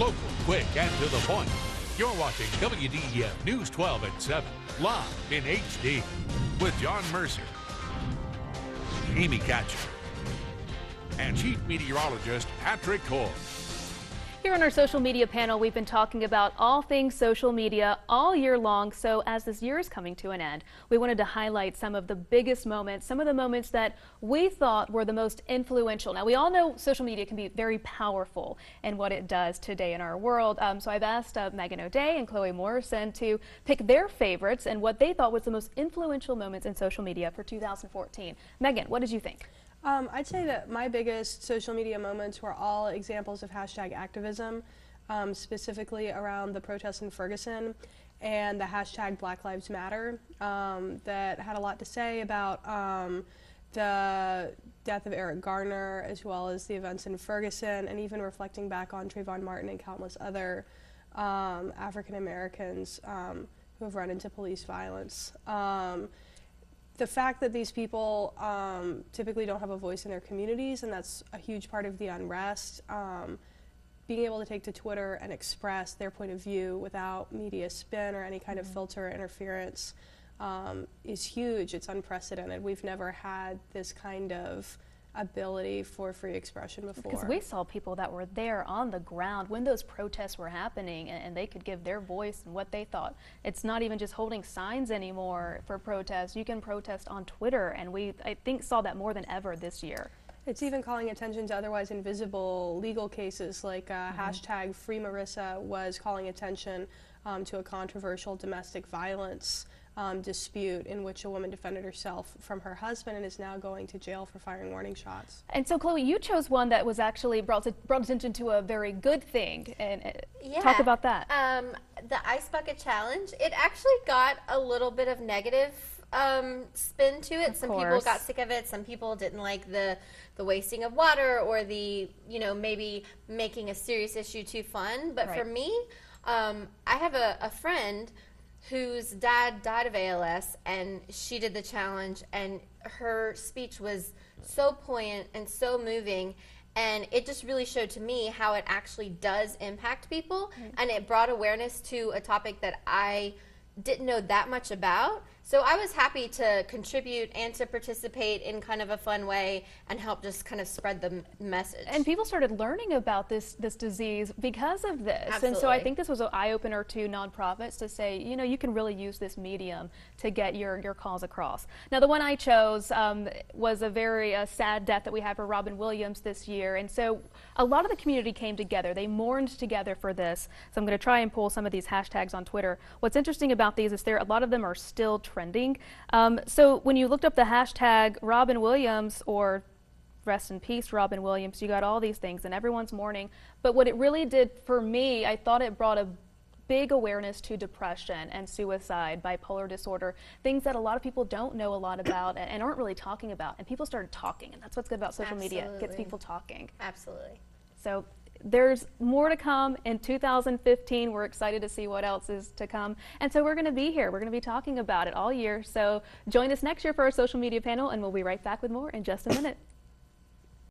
Local, quick, and to the point. You're watching WDEF News 12 at 7, live in HD, with John Mercer, Amy Katcher, and Chief Meteorologist Patrick Core. Here on our social media panel, we've been talking about all things social media all year long. So as this year is coming to an end, we wanted to highlight some of the biggest moments, some of the moments that we thought were the most influential. Now, we all know social media can be very powerful in what it does today in our world. So I've asked Megan O'Day and Chloe Morrison to pick their favorites and what they thought was the most influential moments in social media for 2014. Megan, what did you think? I'd say that my biggest social media moments were all examples of hashtag activism, specifically around the protests in Ferguson and the hashtag Black Lives Matter that had a lot to say about the death of Eric Garner, as well as the events in Ferguson, and even reflecting back on Trayvon Martin and countless other African Americans who have run into police violence. The fact that these people typically don't have a voice in their communities, and that's a huge part of the unrest, being able to take to Twitter and express their point of view without media spin or any kind of filter or interference is huge. It's unprecedented. We've never had this kind of ability for free expression before. Because we saw people that were there on the ground when those protests were happening, and they could give their voice and what they thought. It's not even just holding signs anymore for protests. You can protest on Twitter, and I think, saw that more than ever this year. It's even calling attention to otherwise invisible legal cases, like hashtag Free Marissa was calling attention to a controversial domestic violence dispute in which a woman defended herself from her husband and is now going to jail for firing warning shots. And so, Chloe, you chose one that was actually brought attention to a very good thing. And talk about that. The Ice Bucket Challenge. It actually got a little bit of negative spin to it. Some people got sick of it. Some people didn't like the wasting of water or the, maybe making a serious issue too fun. But for me, I have a friend whose dad died of ALS, and she did the challenge, and her speech was so poignant and so moving, and it just really showed to me how it actually does impact people, and it brought awareness to a topic that I didn't know that much about. So I was happy to contribute and to participate in kind of a fun way and help just kind of spread the message. And people started learning about this disease because of this. Absolutely. And so I think this was an eye-opener to nonprofits to say, you can really use this medium to get your cause across. Now, the one I chose was a very sad death that we had for Robin Williams this year. And so a lot of the community came together. They mourned together for this. So I'm going to try and pull some of these hashtags on Twitter. What's interesting about these is a lot of them are still trending. So when you looked up the hashtag Robin Williams or rest in peace Robin Williams, you got all these things and everyone's mourning. But what it really did for me, I thought it brought a big awareness to depression and suicide, bipolar disorder, things that a lot of people don't know a lot about and aren't really talking about. And people started talking, and that's what's good about social media. It gets people talking. Absolutely. So there's more to come in 2015. We're excited to see what else is to come. And so we're going to be here. We're going to be talking about it all year. So join us next year for our social media panel, and we'll be right back with more in just a minute.